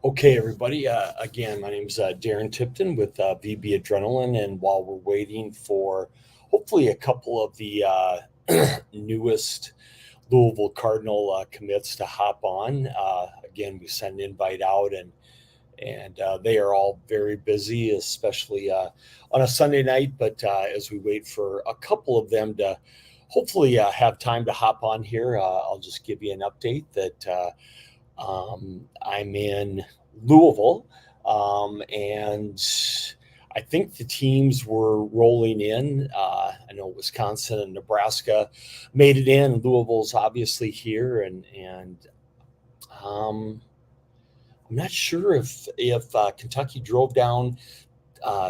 Okay, everybody. Again, my name is Darren Tipton with VB Adrenaline, and while we're waiting for hopefully a couple of the newest Louisville Cardinal commits to hop on, again, we send an invite out, and they are all very busy, especially on a Sunday night. But as we wait for a couple of them to hopefully have time to hop on here, I'll just give you an update that. I'm in Louisville, and I think the teams were rolling in. I know Wisconsin and Nebraska made it in. Louisville's obviously here, and I'm not sure if Kentucky drove down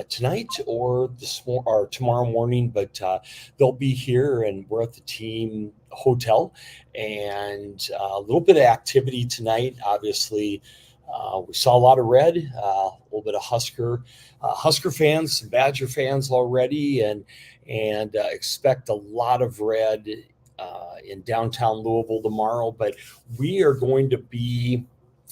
tonight or or tomorrow morning, but they'll be here, and we're at the team hotel, and a little bit of activity tonight. Obviously, we saw a lot of red, a little bit of Husker fans, some Badger fans already, and expect a lot of red in downtown Louisville tomorrow. But we are going to be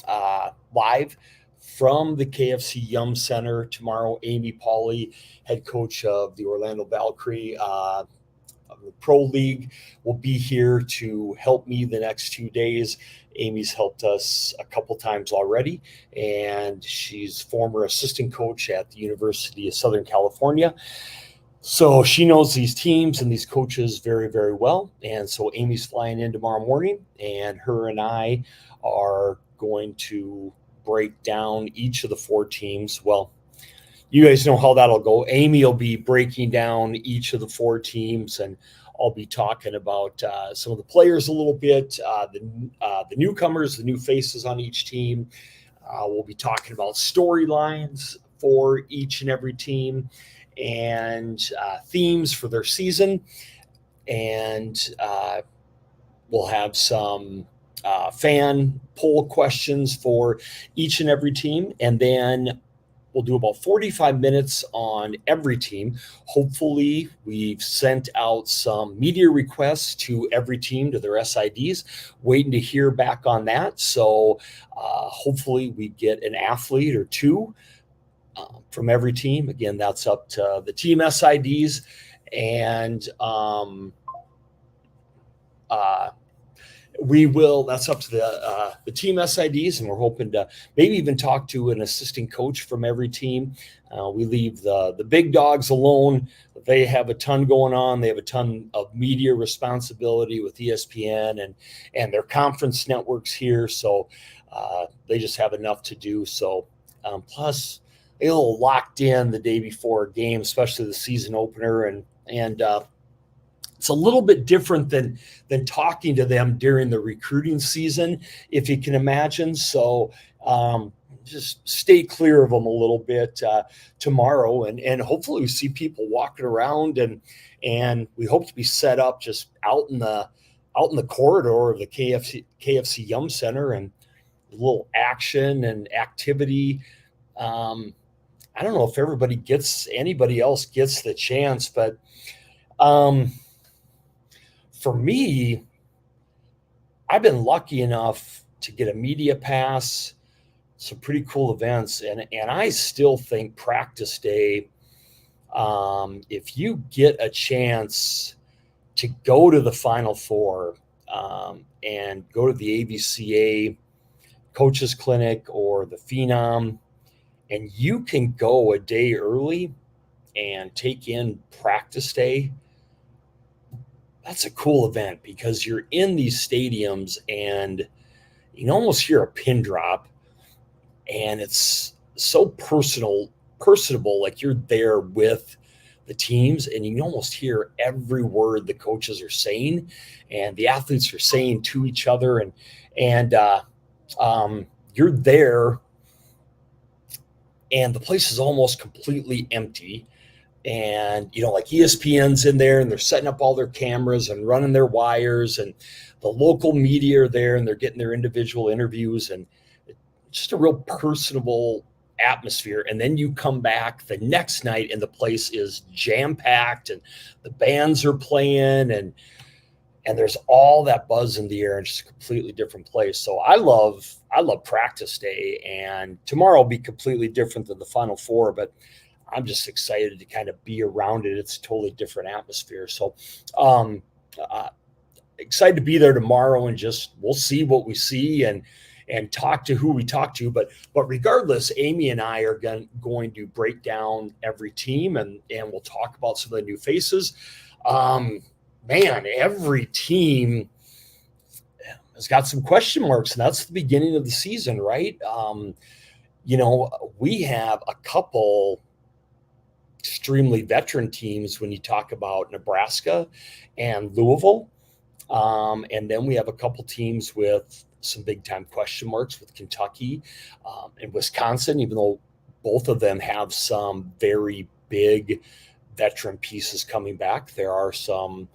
live from the KFC Yum Center tomorrow. Amy Pauley, head coach of the Orlando Valkyrie of the Pro League, will be here to help me the next 2 days. Amy's helped us a couple times already, and she's former assistant coach at the University of Southern California. So she knows these teams and these coaches very, very well. And so Amy's flying in tomorrow morning, and her and I are going to break down each of the four teams. Well, you guys know how that'll go. Amy will be breaking down each of the four teams, and I'll be talking about some of the players a little bit, the newcomers, the new faces on each team. We'll be talking about storylines for each and every team, and themes for their season. And we'll have some fan poll questions for each and every team. And then we'll do about 45 minutes on every team. Hopefully, we've sent out some media requests to every team, to their SIDs, waiting to hear back on that. So hopefully we get an athlete or two from every team. Again, that's up to the team SIDs. And that's up to the team SIDs, and we're hoping to maybe even talk to an assistant coach from every team. We leave the big dogs alone. They have a ton going on. They have a ton of media responsibility with ESPN and their conference networks here. So they just have enough to do. So plus they get a little locked in the day before a game, especially the season opener, and it's a little bit different than talking to them during the recruiting season, if you can imagine. So just stay clear of them a little bit tomorrow, and hopefully we see people walking around, and we hope to be set up just out in the corridor of the KFC Yum Center, and a little action and activity. I don't know if anybody else gets the chance, but for me, I've been lucky enough to get a media pass, some pretty cool events, and I still think practice day, if you get a chance to go to the Final Four and go to the AVCA Coaches Clinic or the Phenom, and you can go a day early and take in practice day, that's a cool event, because you're in these stadiums and you can almost hear a pin drop, and it's so personal personable, like you're there with the teams and you can almost hear every word the coaches are saying and the athletes are saying to each other. And you're there and the place is almost completely empty. And, like ESPN's in there and they're setting up all their cameras and running their wires, and the local media are there and they're getting their individual interviews, and just a real personable atmosphere. And then you come back the next night and the place is jam packed and the bands are playing and there's all that buzz in the air and just a completely different place. So I love practice day, and tomorrow will be completely different than the Final Four, but I'm just excited to kind of be around it. It's a totally different atmosphere. So excited to be there tomorrow, and just we'll see what we see and talk to who we talk to. But regardless, Amy and I are going to break down every team and we'll talk about some of the new faces. Man, every team has got some question marks, and that's the beginning of the season, right? We have a couple extremely veteran teams when you talk about Nebraska and Louisville. And then we have a couple teams with some big time question marks with Kentucky and Wisconsin, even though both of them have some very big veteran pieces coming back. There are some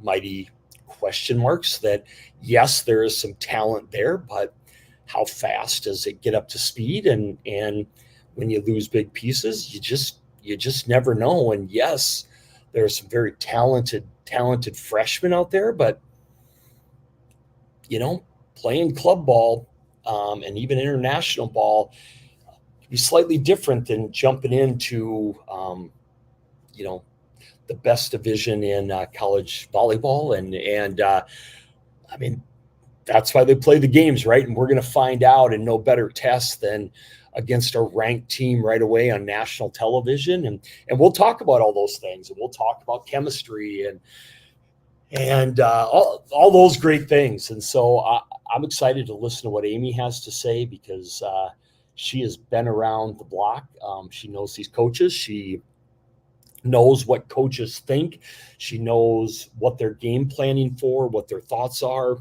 mighty question marks that, yes, there is some talent there, but how fast does it get up to speed? And when you lose big pieces, you just never know. And yes, there are some very talented freshmen out there, but playing club ball and even international ball can be slightly different than jumping into the best division in college volleyball. And I mean, that's why they play the games, right? And we're going to find out, and no better test than against a ranked team right away on national television. And we'll talk about all those things, and we'll talk about chemistry and all those great things. And so I'm excited to listen to what Amy has to say, because she has been around the block. She knows these coaches. She knows what coaches think. She knows what they're game planning for, what their thoughts are,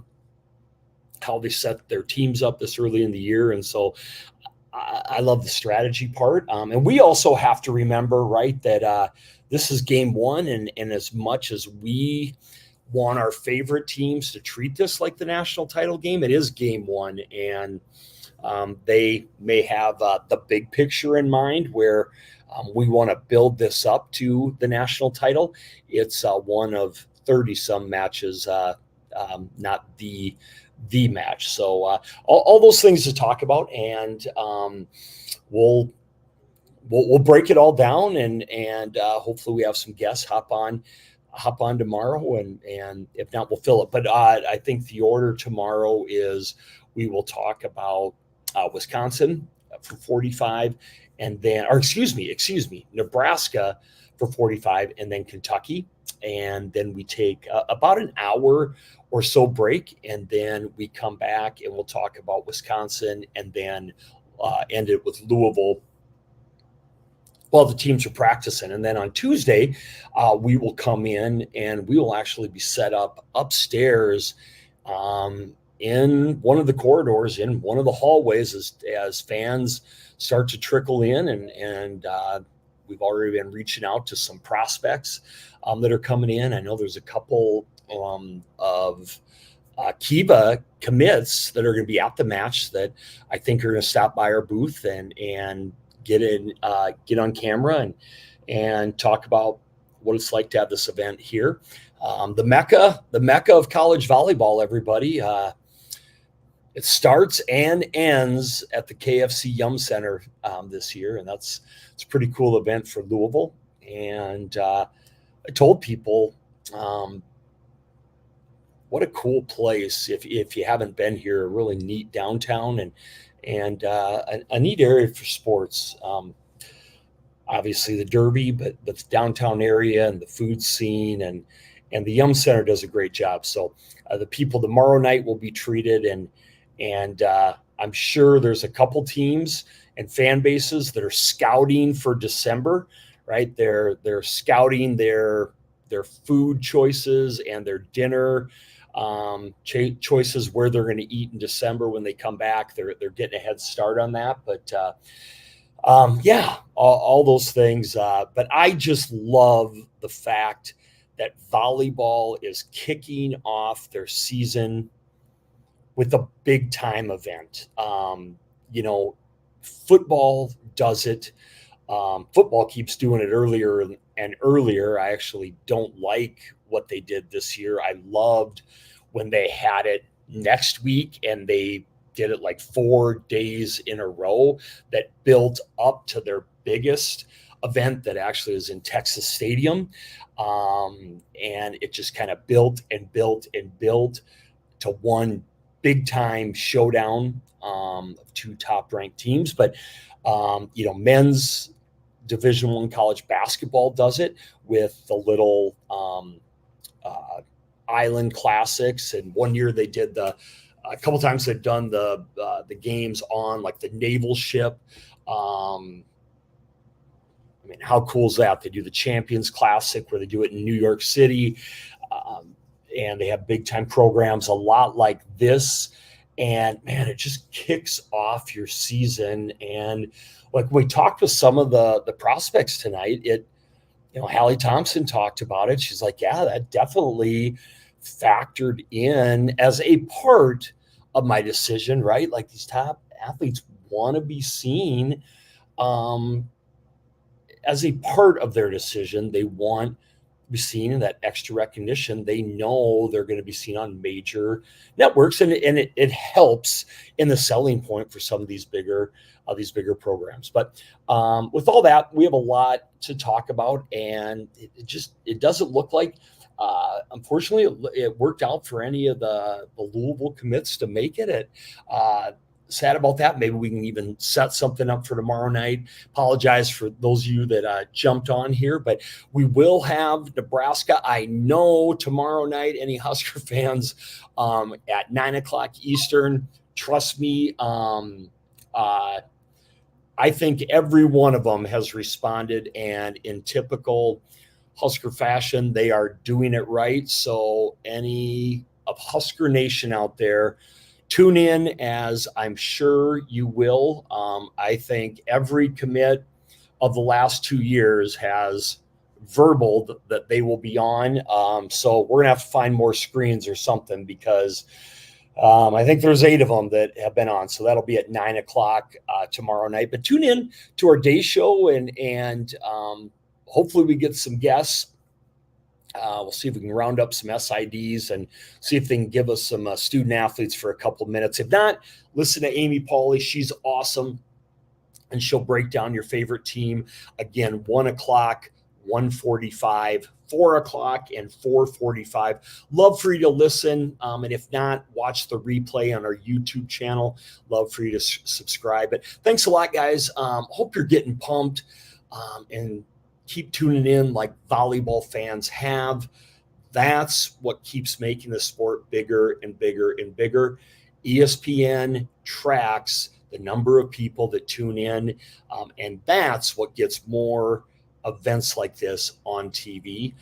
how they set their teams up this early in the year. And so I love the strategy part. And we also have to remember, right, that this is game one. And as much as we want our favorite teams to treat this like the national title game, it is game one. And they may have the big picture in mind, where we want to build this up to the national title. It's one of 30-some matches, not the match. So all those things to talk about, and we'll break it all down, and hopefully we have some guests hop on tomorrow, and if not, we'll fill it. But I think the order tomorrow is we will talk about Wisconsin for 45, and then, or excuse me, Nebraska for 45, and then Kentucky. And then we take about an hour or so break, and then we come back and we'll talk about Wisconsin, and then end it with Louisville while the teams are practicing. And then on Tuesday, we will come in and we will actually be set up upstairs in one of the corridors, in one of the hallways, as fans start to trickle in, and we've already been reaching out to some prospects that are coming in. I know there's a couple of Kiva commits that are going to be at the match that I think are going to stop by our booth and get on camera and talk about what it's like to have this event here. The mecca of college volleyball, everybody. It starts and ends at the KFC Yum Center this year, and it's a pretty cool event for Louisville. And I told people, what a cool place if you haven't been here. A really neat downtown and a neat area for sports. Obviously the Derby, but the downtown area and the food scene and the Yum Center does a great job. So the people tomorrow night will be treated, and I'm sure there's a couple teams and fan bases that are scouting for December, right? They're scouting their food choices and their dinner choices, where they're going to eat in December when they come back. They're getting a head start on that. But yeah, all those things. But I just love the fact that volleyball is kicking off their season with a big time event. You know, football does it. Football keeps doing it earlier and earlier. I actually don't like what they did this year. I loved when they had it next week and they did it like 4 days in a row, that built up to their biggest event that actually is in Texas Stadium. And it just kind of built and built and built to one big time showdown of two top ranked teams. But you know, men's Division I college basketball does it with the little island classics. And one year they did a couple times they've done the games on like the naval ship. I mean, how cool is that? They do the Champions Classic where they do it in New York City. And they have big time programs a lot like this. And man, it just kicks off your season. And like we talked with some of the prospects tonight, you know, Hallie Thompson talked about it. She's like, yeah, that definitely factored in as a part of my decision, right? Like these top athletes want to be seen as a part of their decision. They want to be seen in that extra recognition. They know they're going to be seen on major networks, and it helps in the selling point for some of these bigger programs. But with all that, we have a lot to talk about, and it doesn't look like, unfortunately, it worked out for any of the Louisville commits to make it. Sad about that. Maybe we can even set something up for tomorrow night. Apologize for those of you that jumped on here, but we will have Nebraska. I know tomorrow night, any Husker fans at 9:00 Eastern, trust me, I think every one of them has responded, and in typical Husker fashion, they are doing it right. So any of Husker Nation out there, tune in, as I'm sure you will. I think every commit of the last 2 years has verbaled that they will be on. So we're going to have to find more screens or something, because I think there's 8 of them that have been on. So that'll be at 9:00 tomorrow night. But tune in to our day show, and hopefully we get some guests. We'll see if we can round up some SIDs and see if they can give us some student athletes for a couple of minutes. If not, listen to Amy Pauley. She's awesome, and she'll break down your favorite team. Again, 1:00, 1:45, 4:00, and 4:45. Love for you to listen. And if not, watch the replay on our YouTube channel. Love for you to subscribe. But thanks a lot, guys. Hope you're getting pumped. And keep tuning in like volleyball fans have. That's what keeps making the sport bigger and bigger and bigger. ESPN tracks the number of people that tune in, and that's what gets more events like this on TV,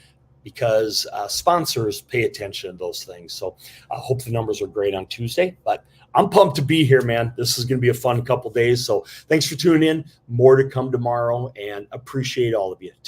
because sponsors pay attention to those things. So I hope the numbers are great on Tuesday, but I'm pumped to be here, man. This is going to be a fun couple days. So thanks for tuning in. More to come tomorrow, and appreciate all of you.